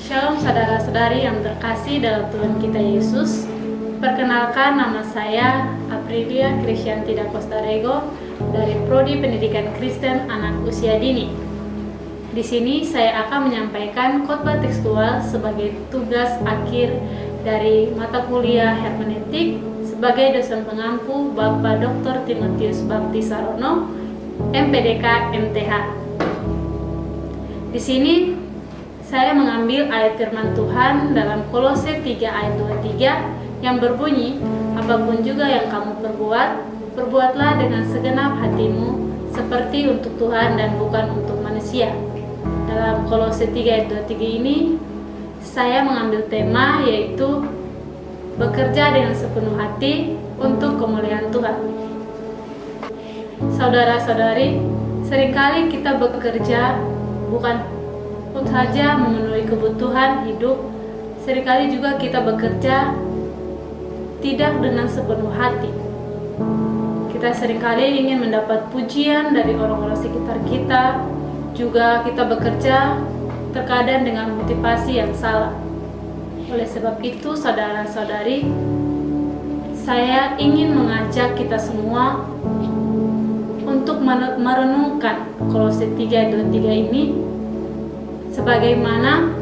Shalom saudara-saudari yang terkasih dalam Tuhan kita Yesus. Perkenalkan, nama saya Aprilia Krisyanti da Costa Rego dari Prodi Pendidikan Kristen Anak Usia Dini. Di sini saya akan menyampaikan khotbah tekstual sebagai tugas akhir dari mata kuliah hermeneutik sebagai dosen pengampu Bapak Dr. Timotius Baptis Sarono, MPDK MTH. Di sini saya mengambil ayat firman Tuhan dalam Kolose 3 ayat 23 yang berbunyi, apapun juga yang kamu perbuat, perbuatlah dengan segenap hatimu seperti untuk Tuhan dan bukan untuk manusia. Dalam Kolose 3 ayat 23 ini, saya mengambil tema yaitu bekerja dengan sepenuh hati untuk kemuliaan Tuhan. Saudara-saudari, seringkali kita bekerja bukan saja memenuhi kebutuhan hidup, seringkali juga kita bekerja tidak dengan sepenuh hati. Kita seringkali ingin mendapat pujian dari orang-orang sekitar kita, juga kita bekerja terkadang dengan motivasi yang salah. Oleh sebab itu, saudara-saudari, saya ingin mengajak kita semua untuk merenungkan Kolose 3 ayat 23 ini. Sebagaimana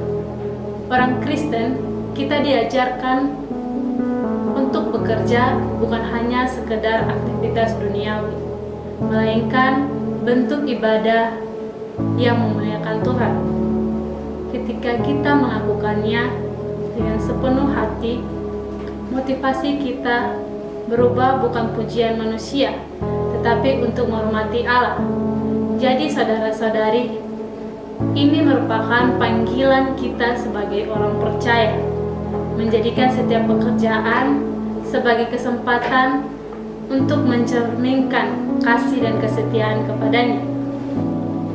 orang Kristen, kita diajarkan untuk bekerja bukan hanya sekedar aktivitas duniawi, melainkan bentuk ibadah yang memuliakan Tuhan. Ketika kita melakukannya dengan sepenuh hati, motivasi kita berubah bukan pujian manusia, tetapi untuk menghormati Allah. Jadi saudara-saudari, ini merupakan panggilan kita sebagai orang percaya, menjadikan setiap pekerjaan sebagai kesempatan untuk mencerminkan kasih dan kesetiaan kepadanya.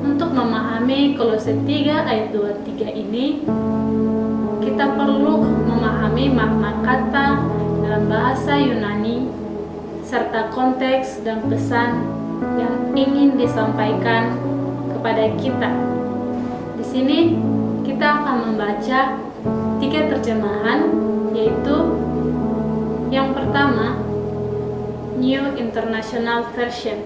Untuk memahami Kolose 3 ayat 23 ini, kita perlu memahami makna kata dalam bahasa Yunani serta konteks dan pesan yang ingin disampaikan kepada kita. Di sini kita akan membaca 3 terjemahan, yaitu yang pertama New International Version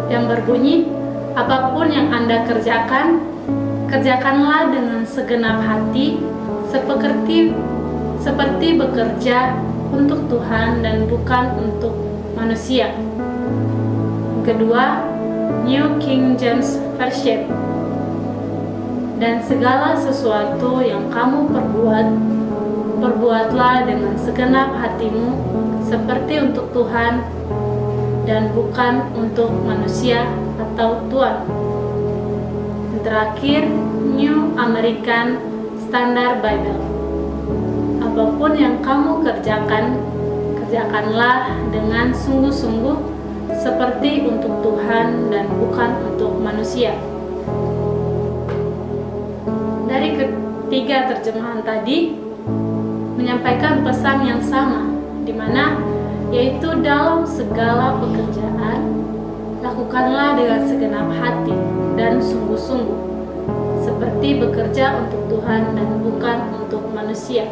yang berbunyi, apapun yang Anda kerjakan, kerjakanlah dengan segenap hati seperti bekerja untuk Tuhan dan bukan untuk manusia. Kedua, New King James Version. Dan segala sesuatu yang kamu perbuat, perbuatlah dengan segenap hatimu seperti untuk Tuhan dan bukan untuk manusia atau tuan. Dan terakhir, New American Standard Bible. Apapun yang kamu kerjakan, kerjakanlah dengan sungguh-sungguh seperti untuk Tuhan dan bukan untuk manusia. Dari ketiga terjemahan tadi menyampaikan pesan yang sama, di mana yaitu dalam segala pekerjaan lakukanlah dengan segenap hati dan sungguh-sungguh seperti bekerja untuk Tuhan dan bukan untuk manusia.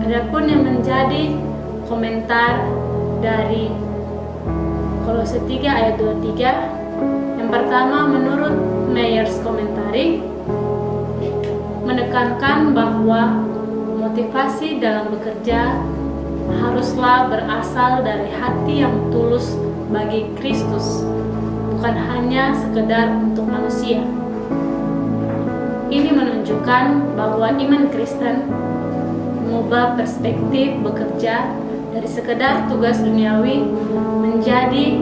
Adapun yang menjadi komentar dari Kolose 3 ayat 23, yang pertama menurut Meyers Commentary menekankan bahwa motivasi dalam bekerja haruslah berasal dari hati yang tulus bagi Kristus, bukan hanya sekedar untuk manusia. Ini menunjukkan bahwa iman Kristen mengubah perspektif bekerja dari sekedar tugas duniawi menjadi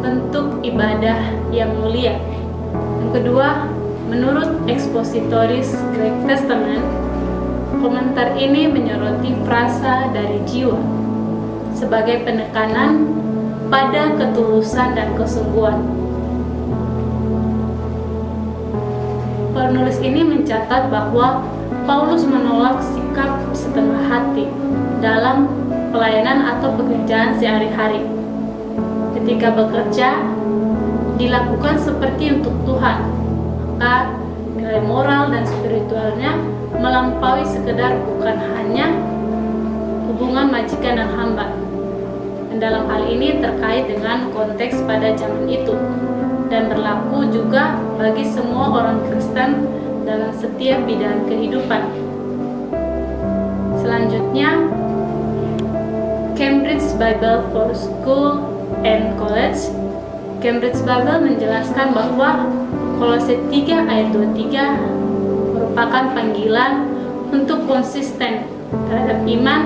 bentuk ibadah yang mulia. Yang kedua, menurut Expositoris Greek Testament, komentar ini menyoroti frasa dari jiwa sebagai penekanan pada ketulusan dan kesungguhan. Penulis ini mencatat bahwa Paulus menolak sikap setengah hati dalam pelayanan atau pekerjaan sehari-hari. Ketika bekerja dilakukan seperti untuk Tuhan, maka nilai moral dan spiritualnya melampaui sekedar bukan hanya hubungan majikan dan hamba. Dan dalam hal ini terkait dengan konteks pada zaman itu dan berlaku juga bagi semua orang Kristen dalam setiap bidang kehidupan. Selanjutnya, Cambridge Bible for School and College. Cambridge Bible menjelaskan bahwa Kolose 3 ayat 23 merupakan panggilan untuk konsisten terhadap iman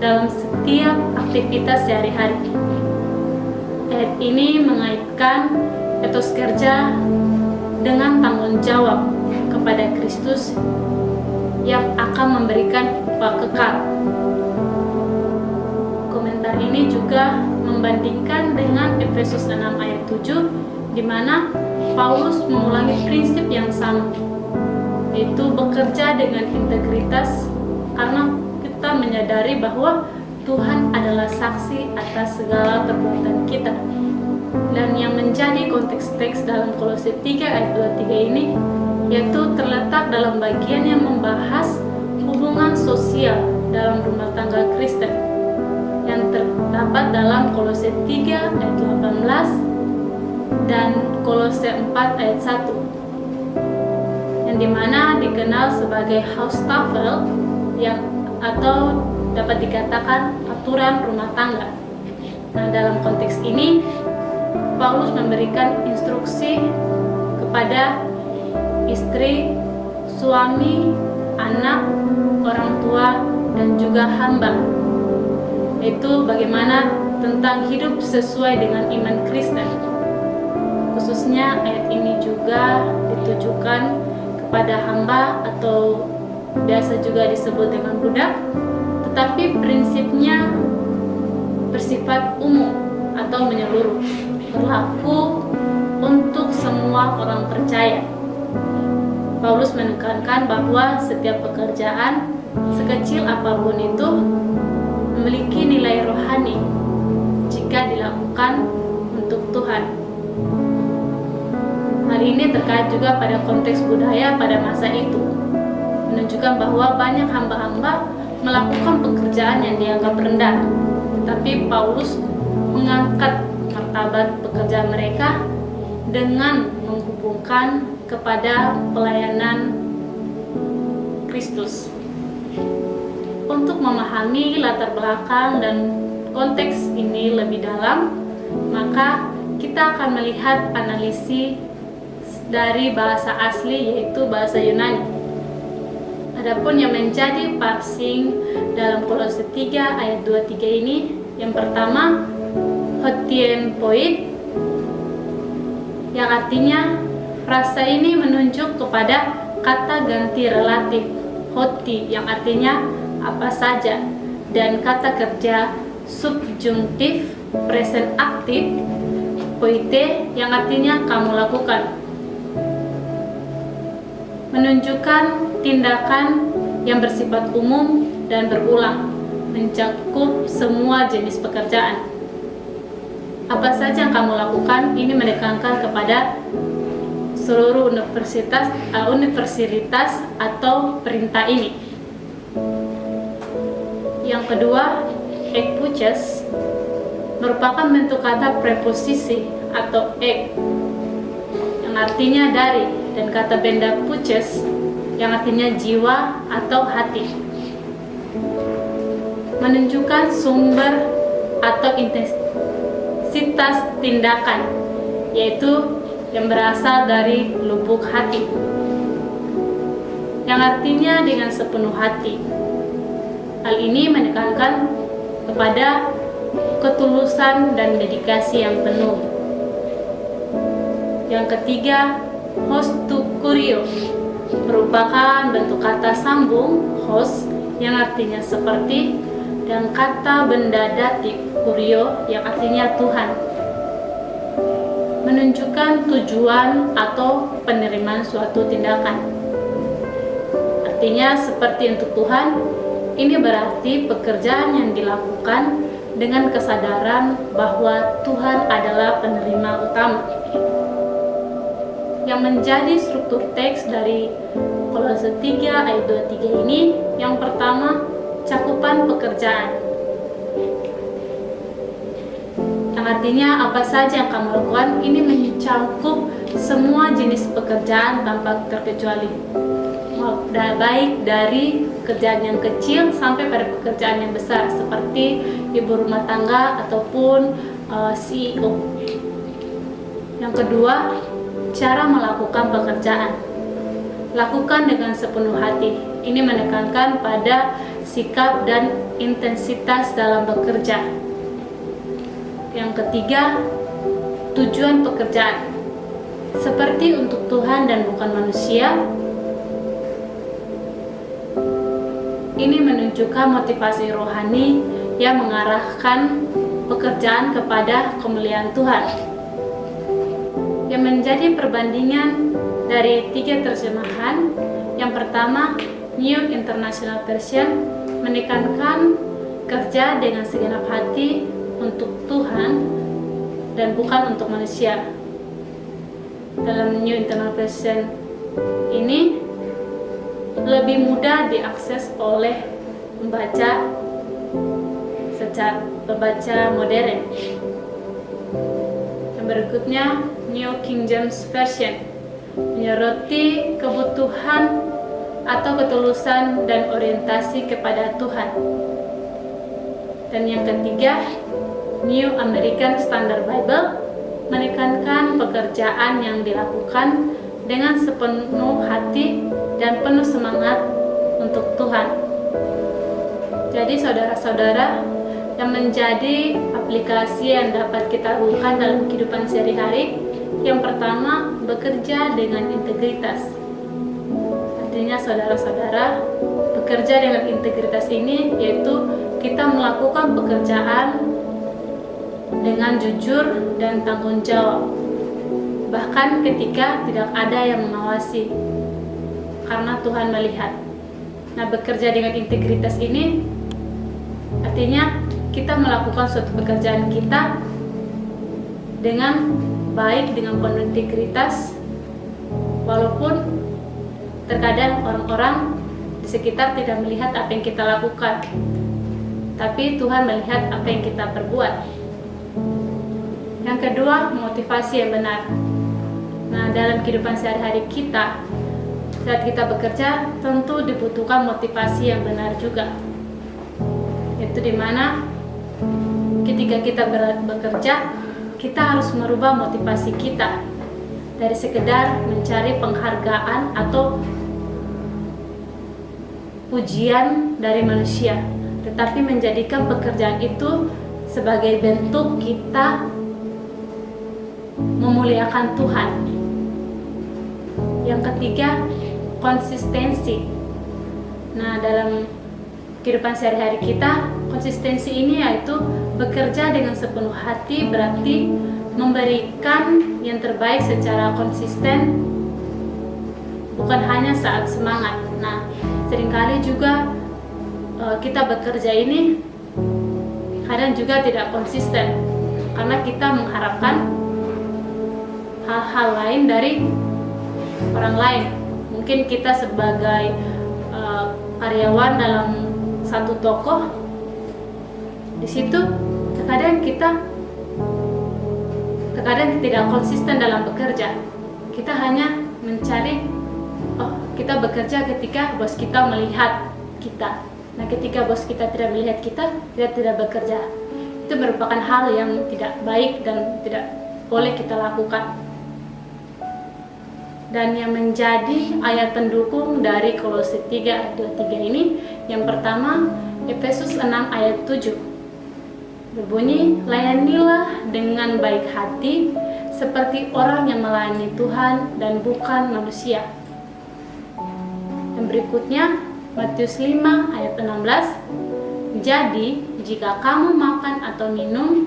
dalam setiap aktivitas sehari-hari. Ayat ini mengaitkan etos kerja dengan tanggung jawab kepada Kristus yang akan memberikan upah kekal. Komentar ini juga membandingkan dengan Efesus 6 ayat 7, di mana Paulus mengulangi prinsip yang sama, yaitu bekerja dengan integritas karena kita menyadari bahwa Tuhan adalah saksi atas segala perbuatan kita. Dan yang menjadi konteks teks dalam Kolose 3 ayat 23 ini yaitu terletak dalam bagian yang membahas hubungan sosial dalam rumah tangga Kristen yang terdapat dalam Kolose 3 ayat 18 dan Kolose 4 ayat 1, yang dimana dikenal sebagai Haustafel atau dapat dikatakan aturan rumah tangga. Nah, dalam konteks ini Paulus memberikan instruksi kepada istri, suami, anak, orang tua, dan juga hamba, yaitu bagaimana tentang hidup sesuai dengan iman Kristen. Khususnya ayat ini juga ditujukan kepada hamba atau biasa juga disebut dengan budak, tetapi prinsipnya bersifat umum atau menyeluruh, berlaku untuk semua orang percaya. Paulus menekankan bahwa setiap pekerjaan, sekecil apapun itu, memiliki nilai rohani jika dilakukan untuk Tuhan. Hal ini terkait juga pada konteks budaya pada masa itu, menunjukkan bahwa banyak hamba-hamba melakukan pekerjaan yang dianggap rendah, tetapi Paulus mengangkat martabat pekerjaan mereka dengan menghubungkan kepada pelayanan Kristus. Untuk memahami latar belakang dan konteks ini lebih dalam, maka kita akan melihat analisis dari bahasa asli, yaitu bahasa Yunani. Adapun yang menjadi parsing dalam Kolose 3 ayat 23 ini, yang pertama hotien poid, yang artinya frasa ini menunjuk kepada kata ganti relatif hoti yang artinya apa saja, dan kata kerja subjungtif present aktif poite yang artinya kamu lakukan, menunjukkan tindakan yang bersifat umum dan berulang, mencakup semua jenis pekerjaan. Apa saja yang kamu lakukan ini menekankan kepada seluruh universitas atau perintah ini. Yang kedua, ekpuches merupakan bentuk kata preposisi atau ek yang artinya dari, dan kata benda puches yang artinya jiwa atau hati, menunjukkan sumber atau intensitas tindakan, yaitu yang berasal dari lubuk hati, yang artinya dengan sepenuh hati. Hal ini menekankan kepada ketulusan dan dedikasi yang penuh. Yang ketiga, hostukurio merupakan bentuk kata sambung hos yang artinya seperti, dan kata benda datif kurio yang artinya Tuhan, menunjukkan tujuan atau penerimaan suatu tindakan. Artinya seperti untuk Tuhan, ini berarti pekerjaan yang dilakukan dengan kesadaran bahwa Tuhan adalah penerima utama. yang menjadi struktur teks dari Kolose 3 ayat 23 ini, yang pertama, cakupan pekerjaan. Yang artinya apa saja yang kamu lakukan ini mencakup semua jenis pekerjaan tanpa terkecuali. Baik dari pekerjaan yang kecil sampai pada pekerjaan yang besar seperti ibu rumah tangga ataupun CEO. Yang kedua, cara melakukan pekerjaan. Lakukan dengan sepenuh hati. Ini menekankan pada sikap dan intensitas dalam bekerja. Yang ketiga, tujuan pekerjaan. Seperti untuk Tuhan dan bukan manusia. Ini menunjukkan motivasi rohani yang mengarahkan pekerjaan kepada kemuliaan Tuhan. Yang menjadi perbandingan dari 3 terjemahan. Yang pertama, New International Version menekankan kerja dengan segenap hati untuk Tuhan dan bukan untuk manusia. Dalam New International Version ini lebih mudah diakses oleh pembaca modern. Yang berikutnya, New King James Version menyoroti kebutuhan atau ketulusan dan orientasi kepada Tuhan. Dan yang ketiga, New American Standard Bible menekankan pekerjaan yang dilakukan dengan sepenuh hati dan penuh semangat untuk Tuhan. Jadi saudara-saudara, yang menjadi aplikasi yang dapat kita lakukan dalam kehidupan sehari-hari, yang pertama, bekerja dengan integritas. Artinya saudara-saudara, bekerja dengan integritas ini yaitu kita melakukan pekerjaan dengan jujur dan tanggung jawab, bahkan ketika tidak ada yang mengawasi, karena Tuhan melihat. Nah, bekerja dengan integritas ini artinya kita melakukan suatu pekerjaan kita dengan baik, dengan penuh integritas, walaupun terkadang orang-orang di sekitar tidak melihat apa yang kita lakukan, tapi Tuhan melihat apa yang kita perbuat. Yang kedua, motivasi yang benar. Nah, dalam kehidupan sehari-hari kita, saat kita bekerja, tentu dibutuhkan motivasi yang benar juga. Itu dimana ketika kita bekerja, kita harus merubah motivasi kita dari sekedar mencari penghargaan atau pujian dari manusia, tetapi menjadikan pekerjaan itu sebagai bentuk kita memuliakan Tuhan. Yang ketiga, konsistensi. Nah, dalam kehidupan sehari-hari kita, konsistensi ini yaitu bekerja dengan sepenuh hati, berarti memberikan yang terbaik secara konsisten, bukan hanya saat semangat. Nah, seringkali juga kita bekerja ini kadang juga tidak konsisten karena kita mengharapkan hal-hal lain dari orang lain. Mungkin kita sebagai karyawan dalam satu toko, di situ terkadang tidak konsisten dalam bekerja. Kita hanya mencari, kita bekerja ketika bos kita melihat kita. Nah, ketika bos kita tidak melihat kita tidak bekerja. Itu merupakan hal yang tidak baik dan tidak boleh kita lakukan. Dan yang menjadi ayat pendukung dari Kolose 3 ayat 23 ini, yang pertama, Efesus 6 ayat 7. Berbunyi, layanilah dengan baik hati seperti orang yang melayani Tuhan dan bukan manusia. Yang berikutnya, Matius 5 ayat 16. Jadi, jika kamu makan atau minum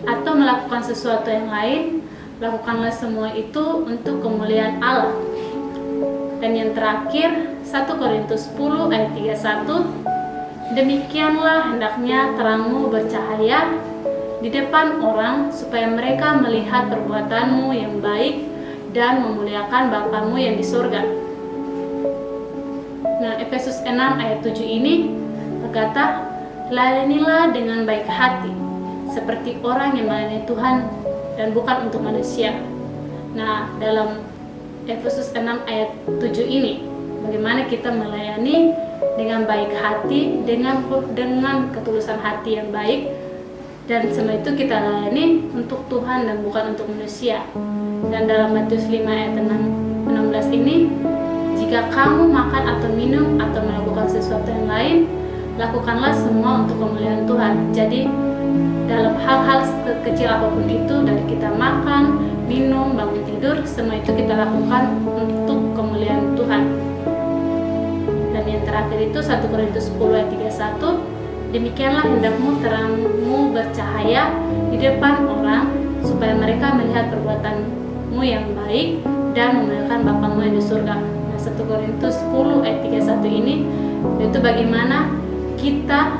atau melakukan sesuatu yang lain, lakukanlah semua itu untuk kemuliaan Allah. Dan yang terakhir, 1 Korintus 10 ayat 31. Demikianlah hendaknya terangmu bercahaya di depan orang, supaya mereka melihat perbuatanmu yang baik dan memuliakan Bapamu yang di surga. Nah, Efesus 6 ayat 7 ini berkata, layanilah dengan baik hati, seperti orang yang melayani Tuhan dan bukan untuk manusia. Nah, dalam Efesus 6 ayat 7 ini, bagaimana kita melayani dengan baik hati, dengan ketulusan hati yang baik, dan semua itu kita layani untuk Tuhan dan bukan untuk manusia. Dan dalam Matius 5 ayat 16 ini, jika kamu makan atau minum atau melakukan sesuatu yang lain, lakukanlah semua untuk kemuliaan Tuhan. Jadi dalam hal-hal kecil apapun itu, dari kita makan, minum, bangun tidur, semua itu kita lakukan untuk kemuliaan Tuhan. Dan yang terakhir itu 1 Korintus 10 ayat 31, demikianlah hendakmu terangmu bercahaya di depan orang, supaya mereka melihat perbuatanmu yang baik dan memuliakan Bapamu yang di surga. Nah, 1 Korintus 10 ayat 31 ini itu bagaimana kita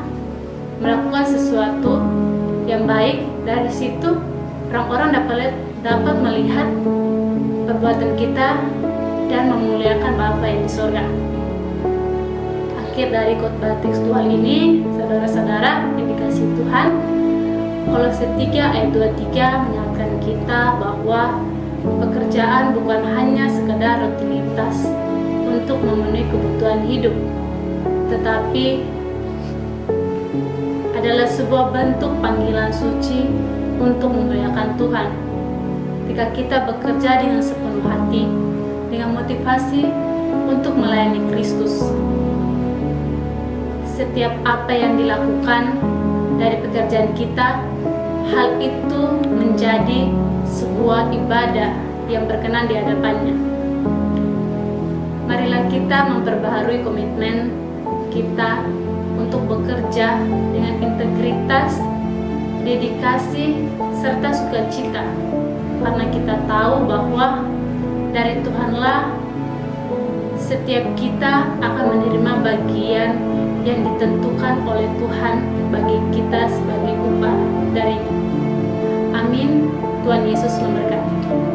melakukan sesuatu yang baik. Dari situ orang-orang dapat melihat perbuatan kita dan memuliakan Bapa yang di surga. Akhir dari khotbah tekstual ini, saudara-saudara yang dikasihi Tuhan, Kolose 3 ayat 23 mengingatkan kita bahwa pekerjaan bukan hanya sekedar rutinitas untuk memenuhi kebutuhan hidup, tetapi adalah sebuah bentuk panggilan suci untuk memuliakan Tuhan. Ketika kita bekerja dengan sepenuh hati, dengan motivasi untuk melayani Kristus, setiap apa yang dilakukan dari pekerjaan kita, hal itu menjadi sebuah ibadah yang berkenan di hadapannya. Marilah kita memperbaharui komitmen kita untuk bekerja dengan integritas, dedikasi, serta sukacita, karena kita tahu bahwa dari Tuhanlah setiap kita akan menerima bagian yang ditentukan oleh Tuhan bagi kita sebagai upah darinya. Amin. Tuhan Yesus memberkati.